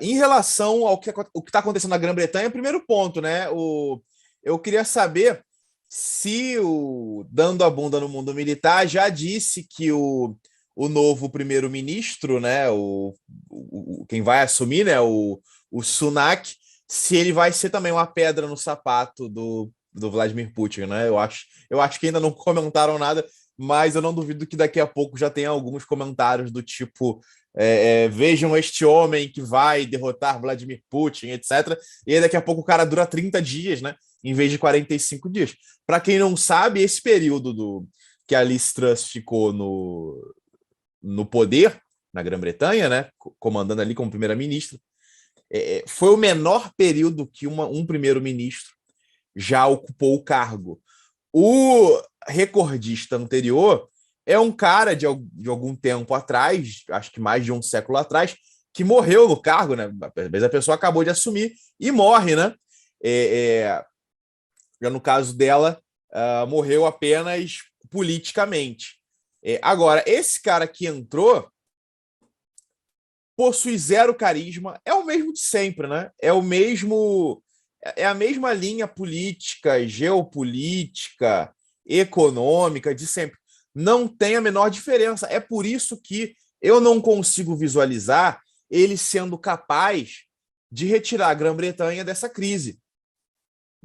Em relação ao que está acontecendo na Grã-Bretanha, primeiro ponto, né? Eu queria saber se o Dando a Bunda no Mundo Militar já disse que o novo primeiro-ministro, né? Quem vai assumir, né? O Sunak, se ele vai ser também uma pedra no sapato do Vladimir Putin, né? Eu acho que ainda não comentaram nada, mas eu não duvido que daqui a pouco já tenha alguns comentários do tipo vejam este homem que vai derrotar Vladimir Putin, etc. E aí daqui a pouco o cara dura 30 dias, né? Em vez de 45 dias. Para quem não sabe, esse período que a Liz Truss ficou no poder na Grã-Bretanha, né? Comandando ali como primeira-ministra, foi o menor período que um primeiro-ministro já ocupou o cargo. O recordista anterior é um cara de algum tempo atrás, acho que mais de um século atrás, que morreu no cargo, né? Às vezes a pessoa acabou de assumir e morre, né? Já no caso dela, morreu apenas politicamente. Agora, esse cara que entrou possui zero carisma, é o mesmo de sempre, né? É a mesma linha política, geopolítica, econômica de sempre. Não tem a menor diferença. É por isso que eu não consigo visualizar ele sendo capaz de retirar a Grã-Bretanha dessa crise.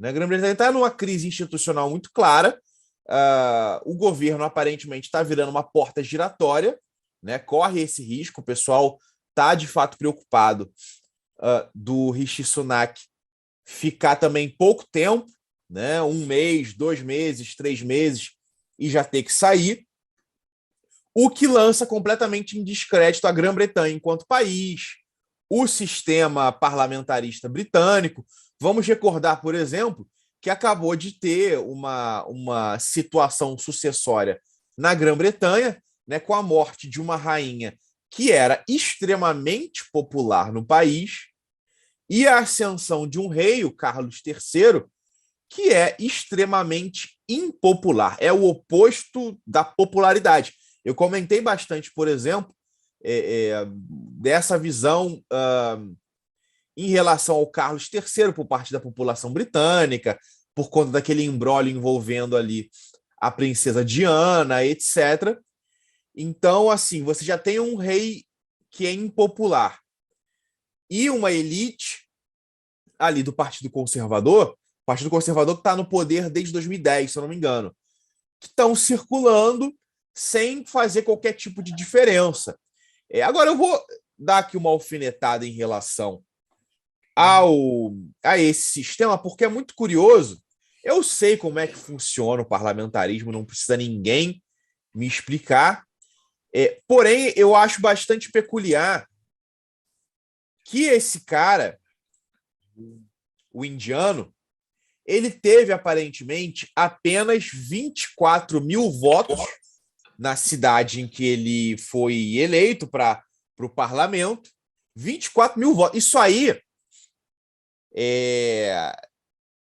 A Grã-Bretanha está numa crise institucional muito clara. O governo aparentemente está virando uma porta giratória, né? Corre esse risco. O pessoal está de fato preocupado do Rishi Sunak ficar também pouco tempo, né? 1 mês, 2 meses, 3 meses, e já ter que sair, o que lança completamente em descrédito a Grã-Bretanha enquanto país, o sistema parlamentarista britânico. Vamos recordar, por exemplo, que acabou de ter uma situação sucessória na Grã-Bretanha, né, com a morte de uma rainha que era extremamente popular no país, e a ascensão de um rei, o Carlos III, que é extremamente impopular. É o oposto da popularidade. Eu comentei bastante, por exemplo, dessa visão em relação ao Carlos III por parte da população britânica, por conta daquele imbróglio envolvendo ali a princesa Diana, etc. Então, assim, você já tem um rei que é impopular e uma elite ali do Partido Conservador, o Partido Conservador que está no poder desde 2010, se eu não me engano, que estão circulando sem fazer qualquer tipo de diferença. Agora, eu vou dar aqui uma alfinetada em relação a esse sistema, porque é muito curioso. Eu sei como é que funciona o parlamentarismo, não precisa ninguém me explicar. Porém, eu acho bastante peculiar que esse cara, o indiano, ele teve aparentemente apenas 24 mil votos na cidade em que ele foi eleito para o parlamento. 24 mil votos. Isso aí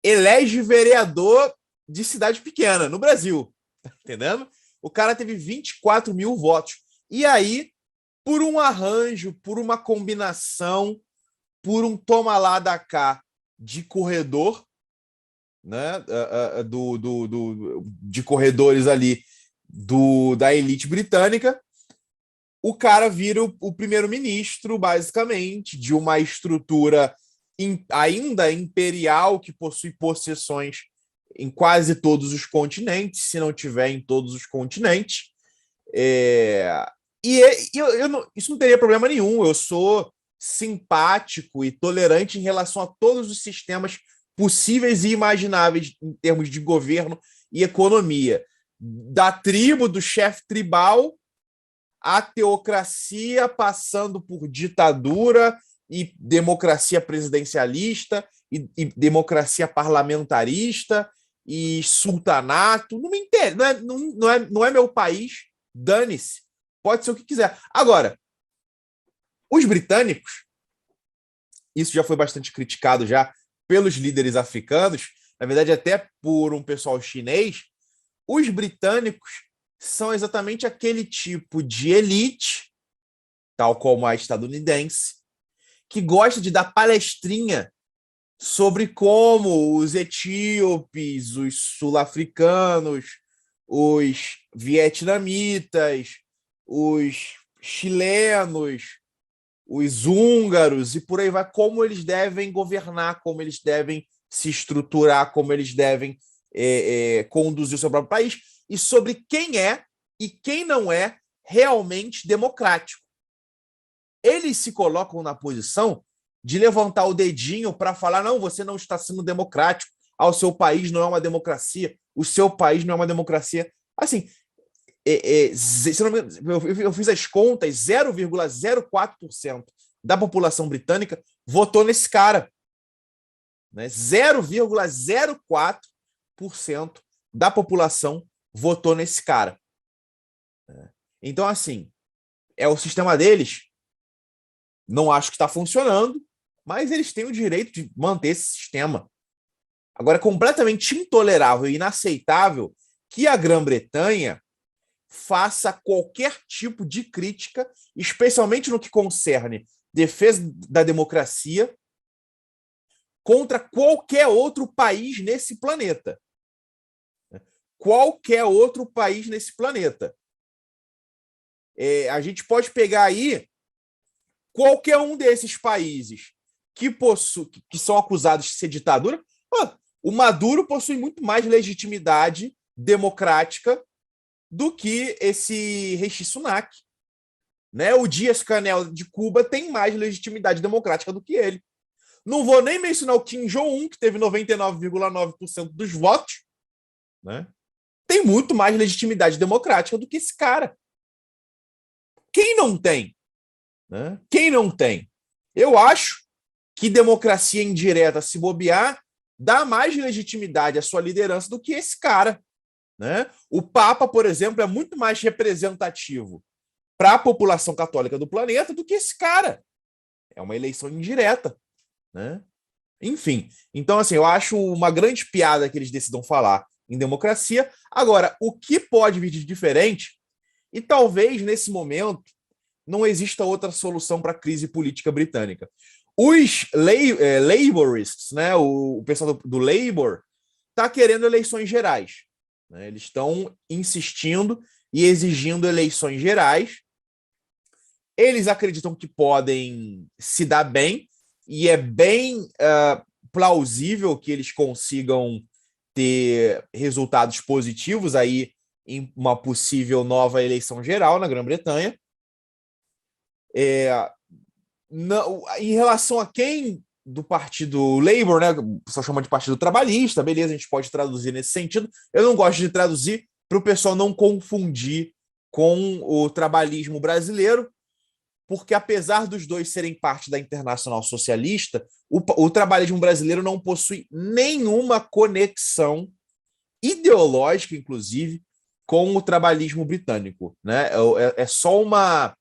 elege vereador de cidade pequena no Brasil. Tá entendendo? O cara teve 24 mil votos. E aí, por um arranjo, por uma combinação, por um toma lá da cá de corredor, né, de corredores ali da elite britânica, o cara vira o primeiro-ministro, basicamente, de uma estrutura ainda imperial que possui possessões em quase todos os continentes, se não tiver em todos os continentes. Isso não teria problema nenhum. Eu sou simpático e tolerante em relação a todos os sistemas possíveis e imagináveis em termos de governo e economia. Da tribo, do chefe tribal, a teocracia, passando por ditadura e democracia presidencialista e democracia parlamentarista e sultanato. Não me entende, não é meu país, dane-se. Pode ser o que quiser. Agora, os britânicos, isso já foi bastante criticado já pelos líderes africanos, na verdade até por um pessoal chinês, os britânicos são exatamente aquele tipo de elite, tal como a estadunidense, que gosta de dar palestrinha sobre como os etíopes, os sul-africanos, os vietnamitas, os chilenos, os húngaros e por aí vai, como eles devem governar, como eles devem se estruturar, como eles devem conduzir o seu próprio país, e sobre quem é e quem não é realmente democrático. Eles se colocam na posição de levantar o dedinho para falar: não, você não está sendo democrático, o seu país não é uma democracia, o seu país não é uma democracia. Assim, eu fiz as contas, 0,04% da população britânica votou nesse cara. Né? 0,04% da população votou nesse cara. Então, assim, é o sistema deles. Não acho que está funcionando, mas eles têm o direito de manter esse sistema. Agora, é completamente intolerável e inaceitável que a Grã-Bretanha faça qualquer tipo de crítica, especialmente no que concerne defesa da democracia, contra qualquer outro país nesse planeta. Qualquer outro país nesse planeta. A gente pode pegar aí qualquer um desses países que são acusados de ser ditadura. O Maduro possui muito mais legitimidade democrática do que esse Rishi Sunak. Né? O Díaz-Canel de Cuba tem mais legitimidade democrática do que ele. Não vou nem mencionar o Kim Jong-un, que teve 99,9% dos votos. Né? Tem muito mais legitimidade democrática do que esse cara. Quem não tem? Né? Quem não tem? Eu acho que democracia indireta, se bobear, dá mais legitimidade à sua liderança do que esse cara. Né? O Papa, por exemplo, é muito mais representativo para a população católica do planeta do que esse cara. É uma eleição indireta. Né? Enfim, então assim, eu acho uma grande piada que eles decidam falar em democracia. Agora, o que pode vir de diferente, e talvez nesse momento não exista outra solução para a crise política britânica. Os laborists, né, o pessoal do Labour, está querendo eleições gerais. Né? Eles estão insistindo e exigindo eleições gerais. Eles acreditam que podem se dar bem, e é bem plausível que eles consigam ter resultados positivos aí em uma possível nova eleição geral na Grã-Bretanha. Em relação a quem do Partido Labour, né, o pessoal chama de Partido Trabalhista, beleza, a gente pode traduzir nesse sentido. Eu não gosto de traduzir para o pessoal não confundir com o trabalhismo brasileiro, porque apesar dos dois serem parte da Internacional Socialista, o trabalhismo brasileiro não possui nenhuma conexão ideológica, inclusive, com o trabalhismo britânico. Né? É só uma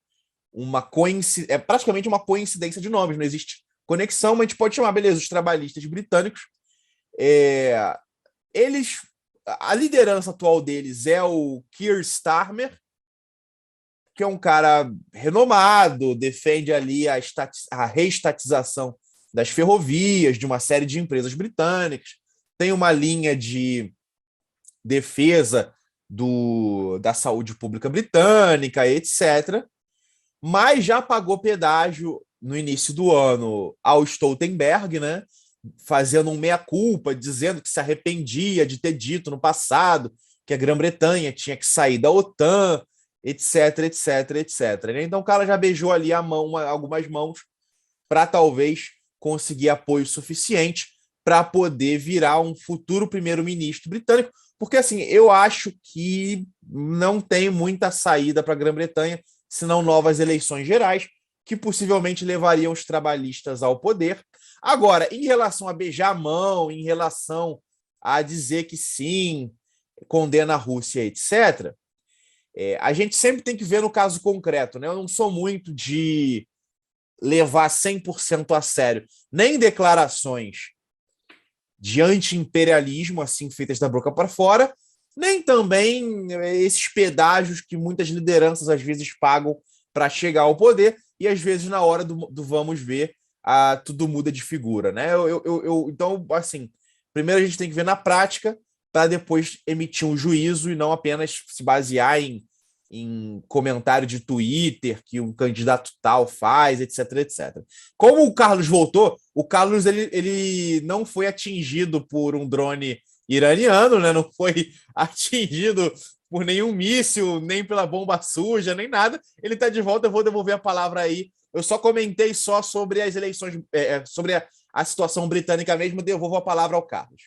coincidência, é praticamente uma coincidência de nomes, não existe conexão, mas a gente pode chamar, beleza, os trabalhistas britânicos. A liderança atual deles é o Keir Starmer, que é um cara renomado, defende ali a reestatização das ferrovias, de uma série de empresas britânicas, tem uma linha de defesa da saúde pública britânica, etc., mas já pagou pedágio no início do ano ao Stoltenberg, né, fazendo um meia-culpa, dizendo que se arrependia de ter dito no passado que a Grã-Bretanha tinha que sair da OTAN, etc, etc, etc. Então o cara já beijou ali algumas mãos para talvez conseguir apoio suficiente para poder virar um futuro primeiro-ministro britânico, porque assim, eu acho que não tem muita saída para a Grã-Bretanha, senão novas eleições gerais, que possivelmente levariam os trabalhistas ao poder. Agora, em relação a beijar a mão, em relação a dizer que sim, condena a Rússia, etc., a gente sempre tem que ver no caso concreto, né? Eu não sou muito de levar 100% a sério nem declarações de anti-imperialismo, assim, feitas da boca para fora, nem também esses pedágios que muitas lideranças às vezes pagam para chegar ao poder, e às vezes na hora do vamos ver tudo muda de figura, né? Então, assim, primeiro a gente tem que ver na prática para depois emitir um juízo e não apenas se basear em comentário de Twitter que um candidato tal faz, etc, etc. Como o Carlos voltou, o Carlos ele não foi atingido por um drone iraniano, né? Não foi atingido por nenhum míssil, nem pela bomba suja, nem nada. Ele está de volta, eu vou devolver a palavra aí. Eu só comentei só sobre as eleições, sobre a situação britânica mesmo, devolvo a palavra ao Carlos.